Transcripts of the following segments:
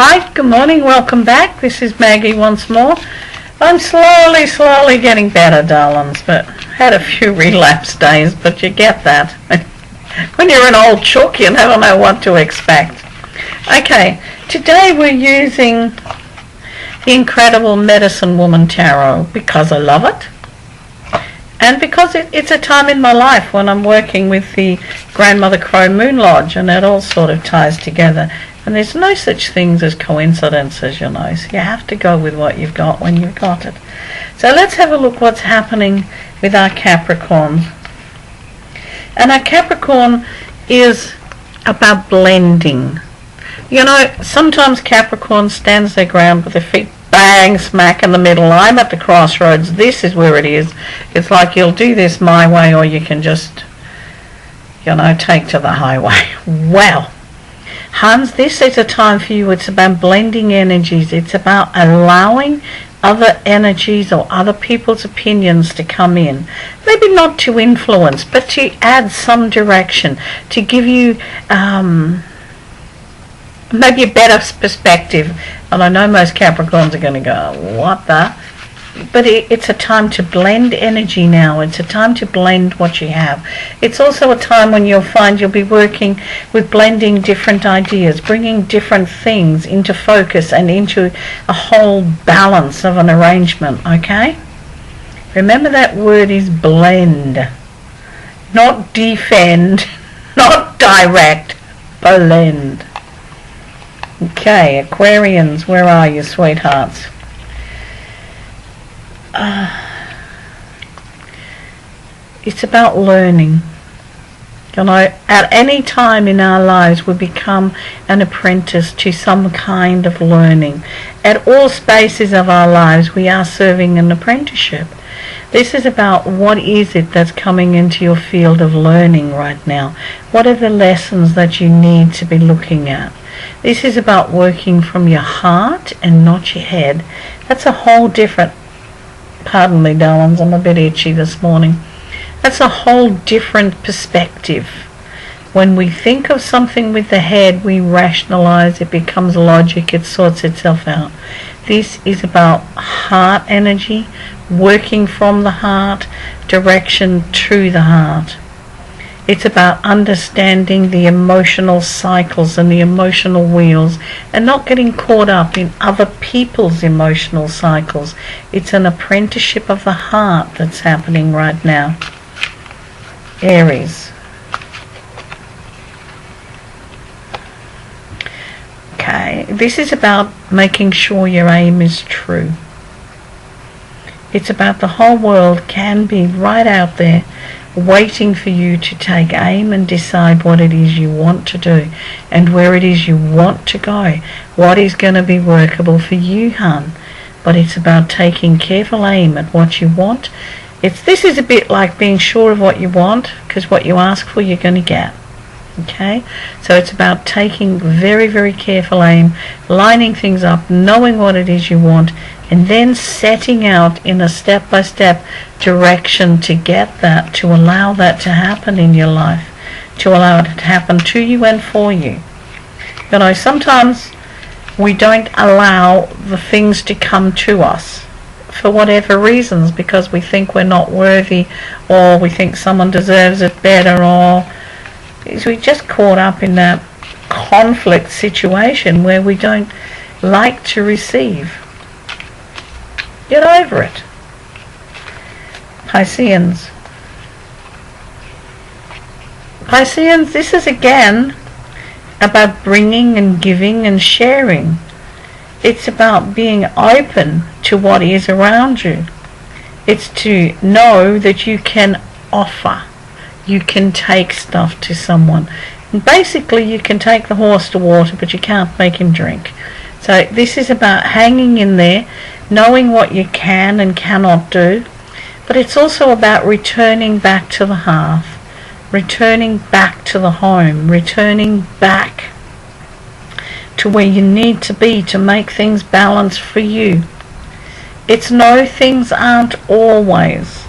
Hi, good morning, welcome back. This is Maggie once more. I'm slowly getting better, darlings, but had a few relapse days, but you get that. When you're an old chook, you never know what to expect. Okay, today we're using the Incredible Medicine Woman Tarot because I love it. And because it's a time in my life when I'm working with the Grandmother Crow Moon Lodge, and it all sort of ties together. And there's no such things as coincidences, you know, so you have to go with what you've got when you've got it. So let's have a look what's happening with our Capricorn. And our Capricorn is about blending. You know, sometimes Capricorn stands their ground with their feet bang smack in the middle. I'm at the crossroads. This is where it is. It's like you'll do this my way or you can just, you know, take to the highway. Well, Hans, this is a time for you. It's about blending energies. It's about allowing other energies or other people's opinions to come in. Maybe not to influence, but to add some direction, to give you maybe a better perspective. And I know most Capricorns are going to go, what the? But it's a time to blend energy now. It's a time to blend what you have. It's also a time when you'll find you'll be working with blending different ideas, bringing different things into focus and into a whole balance of an arrangement, okay? Remember that word is blend, not defend, not direct, blend. Okay, Aquarians, where are you, sweethearts? It's about learning. You know, at any time in our lives we become an apprentice to some kind of learning. At all spaces of our lives we are serving an apprenticeship. This is about what is it that's coming into your field of learning right now. What are the lessons that you need to be looking at? This is about working from your heart and not your head. That's a whole different, pardon me darlings, I'm a bit itchy this morning. That's a whole different perspective. When we think of something with the head, we rationalize, it becomes logic, it sorts itself out. This is about heart energy, working from the heart, direction to the heart. It's about understanding the emotional cycles and the emotional wheels and not getting caught up in other people's emotional cycles. It's an apprenticeship of the heart that's happening right now. Aries. Okay, this is about making sure your aim is true. It's about the whole world can be right out there waiting for you to take aim and decide what it is you want to do and where it is you want to go, what is going to be workable for you, hun. But it's about taking careful aim at what you want. This is a bit like being sure of what you want, because what you ask for you're going to get. Okay, so it's about taking very careful aim, lining things up, knowing what it is you want, and then setting out in a step-by-step direction to get that, to allow that to happen in your life, to allow it to happen to you and for you. You know, sometimes we don't allow the things to come to us for whatever reasons, because we think we're not worthy, or we think someone deserves it better, or we're just caught up in that conflict situation where we don't like to receive. Get over it. Pisceans. Pisceans, this is again about bringing and giving and sharing. It's about being open to what is around you. It's to know that you can offer. You can take stuff to someone. And basically you can take the horse to water, but you can't make him drink. So this is about hanging in there, knowing what you can and cannot do. But it's also about returning back to the hearth, returning back to the home, returning back to where you need to be to make things balance for you. It's no, things aren't always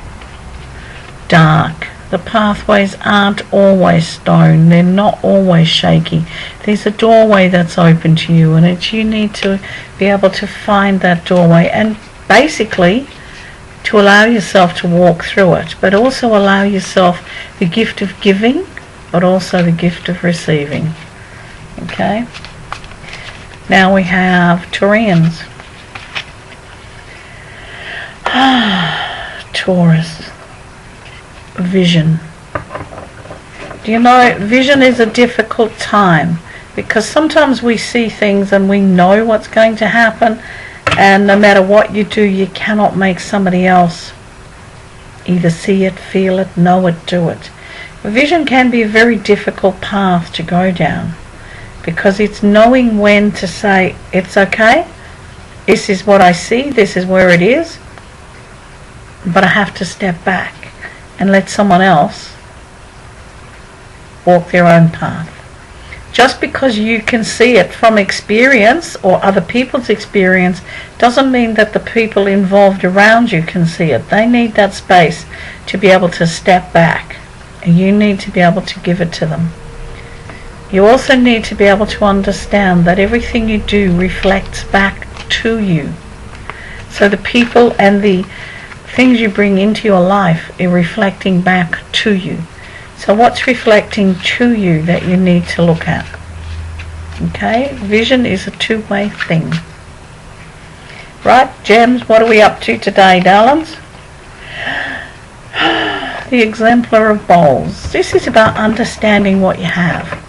dark. The pathways aren't always stone. They're not always shaky. There's a doorway that's open to you, and you need to be able to find that doorway and basically to allow yourself to walk through it, but also allow yourself the gift of giving, but also the gift of receiving. Okay? Now we have Taurians. Taurus. Vision. Do you know, vision is a difficult time because sometimes we see things and we know what's going to happen, and no matter what you do, you cannot make somebody else either see it, feel it, know it, do it. Vision can be a very difficult path to go down because it's knowing when to say, it's okay, this is what I see, this is where it is, but I have to step back and let someone else walk their own path. Just because you can see it from experience or other people's experience doesn't mean that the people involved around you can see it. They need that space to be able to step back, and you need to be able to give it to them. You also need to be able to understand that everything you do reflects back to you. So the people and the things you bring into your life are reflecting back to you. So what's reflecting to you that you need to look at? Okay, vision is a two-way thing. Right, gems, what are we up to today, darlings? The Exemplar of Bowls. This is about understanding what you have.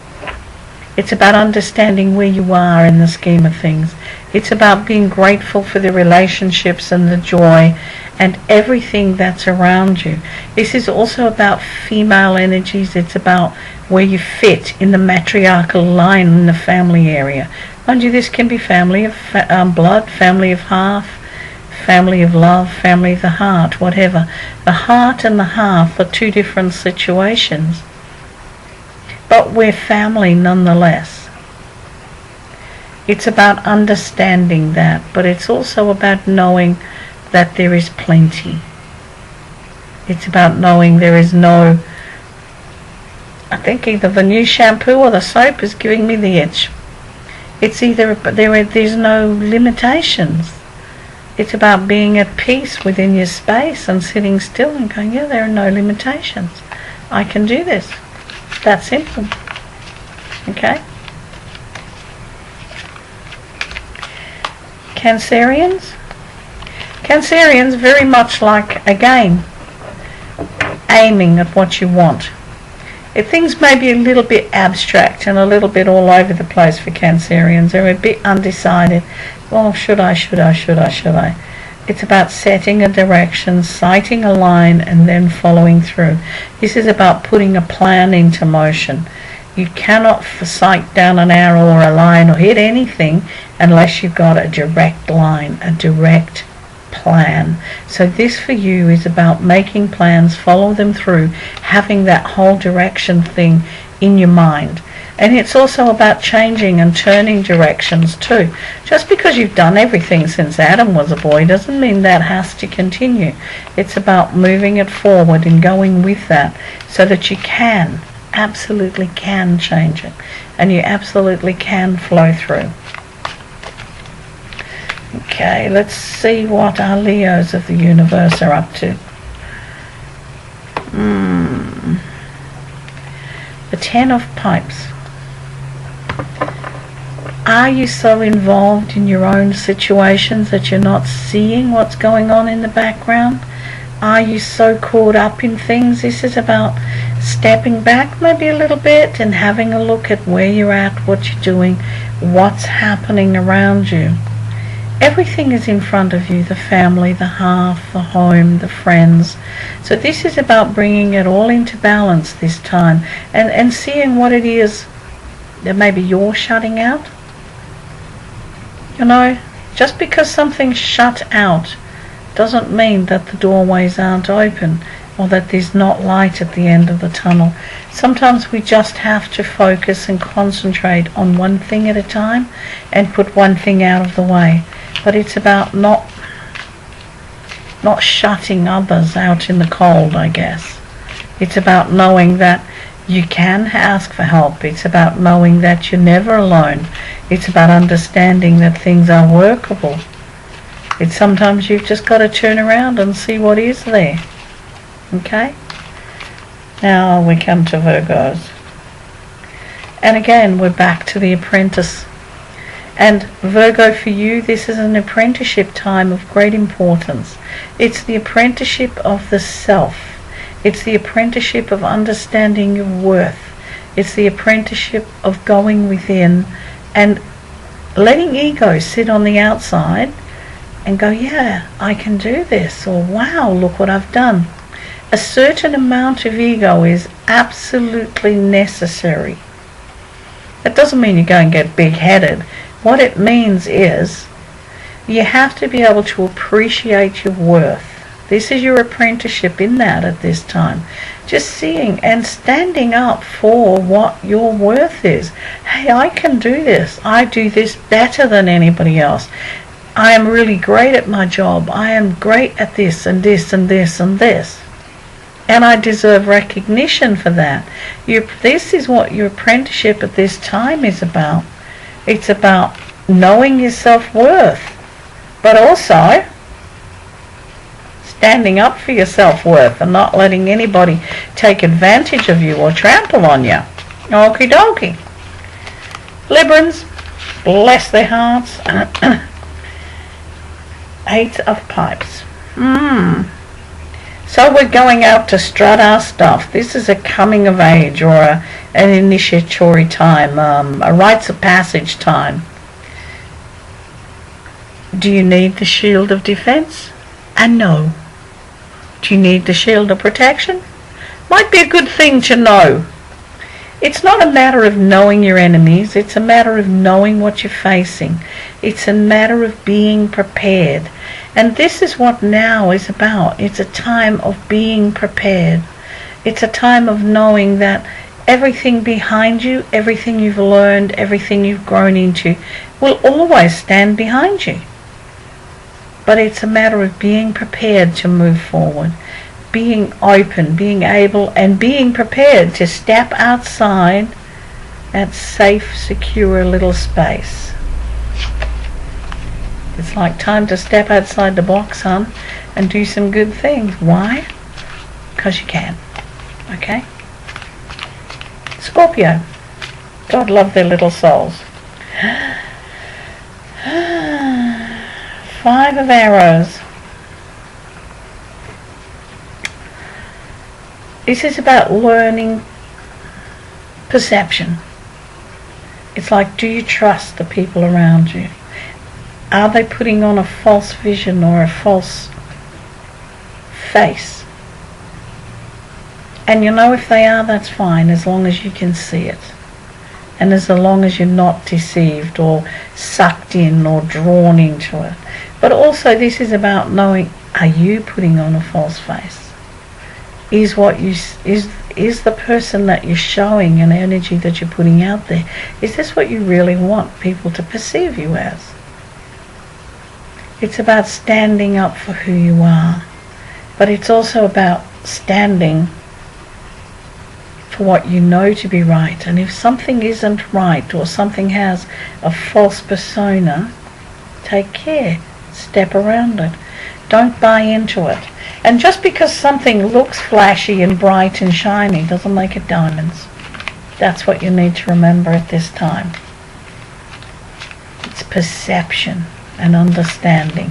It's about understanding where you are in the scheme of things. It's about being grateful for the relationships and the joy and everything that's around you. This is also about female energies. It's about where you fit in the matriarchal line in the family area. Mind you, this can be family of blood, family of half, family of love, family of the heart, whatever. The heart and the half are two different situations, but we're family nonetheless. It's about understanding that, but it's also about knowing that there is plenty. It's about knowing there is no, I think either the new shampoo or the soap is giving me the itch. It's either there's no limitations. It's about being at peace within your space and sitting still and going, yeah, there are no limitations. I can do this. That simple. Okay? Cancerians. Cancerians very much like, again, aiming at what you want. If things may be a little bit abstract and a little bit all over the place for Cancerians, they're a bit undecided. Well, should I? It's about setting a direction, sighting a line, and then following through. This is about putting a plan into motion. You cannot sight down an arrow or a line or hit anything unless you've got a direct line, a direct plan. So this for you is about making plans, follow them through, having that whole direction thing in your mind. And it's also about changing and turning directions too. Just because you've done everything since Adam was a boy doesn't mean that has to continue. It's about moving it forward and going with that so that you can, absolutely can change it. And you absolutely can flow through. Okay, let's see what our Leos of the universe are up to. The Ten of Pipes. Are you so involved in your own situations that you're not seeing what's going on in the background? Are you so caught up in things? This is about stepping back maybe a little bit and having a look at where you're at, what you're doing, what's happening around you. Everything is in front of you, the family, the half, the home, the friends. So this is about bringing it all into balance this time and seeing what it is that maybe you're shutting out. You know, just because something's shut out doesn't mean that the doorways aren't open or that there's not light at the end of the tunnel. Sometimes we just have to focus and concentrate on one thing at a time and put one thing out of the way. But it's about not shutting others out in the cold, I guess. It's about knowing that you can ask for help. It's about knowing that you're never alone. It's about understanding that things are workable. It's sometimes you've just got to turn around and see what is there. Okay? Now we come to Virgos. And again, we're back to the apprentice. And Virgo, for you, this is an apprenticeship time of great importance. It's the apprenticeship of the self. It's the apprenticeship of understanding your worth. It's the apprenticeship of going within and letting ego sit on the outside and go, yeah, I can do this, or wow, look what I've done. A certain amount of ego is absolutely necessary. That doesn't mean you go and get big-headed. What it means is you have to be able to appreciate your worth. This is your apprenticeship in that at this time. Just seeing and standing up for what your worth is. Hey, I can do this. I do this better than anybody else. I am really great at my job. I am great at this and this and this and this. And I deserve recognition for that. This is what your apprenticeship at this time is about. It's about knowing your self-worth, but also standing up for your self-worth and not letting anybody take advantage of you or trample on you. Okie dokie. Librans, bless their hearts. Eight of Pipes. So we're going out to strut our stuff. This is a coming of age or an initiatory time, a rites of passage time. Do you need the shield of defense? And no. Do you need the shield of protection? Might be a good thing to know. It's not a matter of knowing your enemies. It's a matter of knowing what you're facing. It's a matter of being prepared. And this is what now is about. It's a time of being prepared. It's a time of knowing that everything behind you, everything you've learned, everything you've grown into, will always stand behind you. But it's a matter of being prepared to move forward, being open, being able, and being prepared to step outside that safe, secure little space. It's like time to step outside the box, son, and do some good things. Why? Because you can. Okay? Scorpio. God love their little souls. 5 of Arrows. This is about learning perception. It's like, do you trust the people around you? Are they putting on a false vision or a false face? And you know, if they are, that's fine, as long as you can see it. And as long as you're not deceived or sucked in or drawn into it. But also this is about knowing, are you putting on a false face? Is the person that you're showing an energy that you're putting out there, is this what you really want people to perceive you as? It's about standing up for who you are, but it's also about standing for what you know to be right. And if something isn't right or something has a false persona, take care, step around it. Don't buy into it. And just because something looks flashy and bright and shiny doesn't make it diamonds. That's what you need to remember at this time. It's perception and understanding.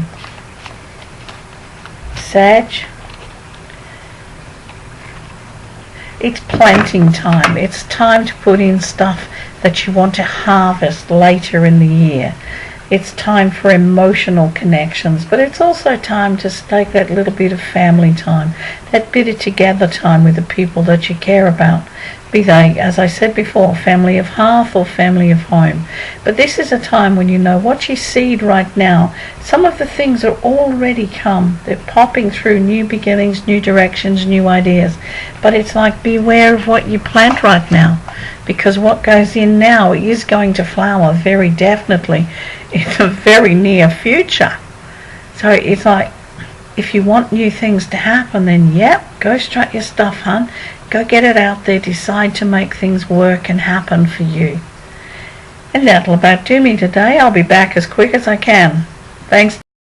Sag, it's planting time. It's time to put in stuff that you want to harvest later in the year. It's time for emotional connections, but it's also time to take that little bit of family time, that bit of together time with the people that you care about, be they, as I said before, family of hearth or family of home. But this is a time when you know what you seed right now. Some of the things are already come. They're popping through, new beginnings, new directions, new ideas. But it's like, beware of what you plant right now, because what goes in now is going to flower very definitely in the very near future. So it's like, if you want new things to happen, then yep, go strut your stuff, hun. Go get it out there. Decide to make things work and happen for you. And that'll about do me today. I'll be back as quick as I can. Thanks.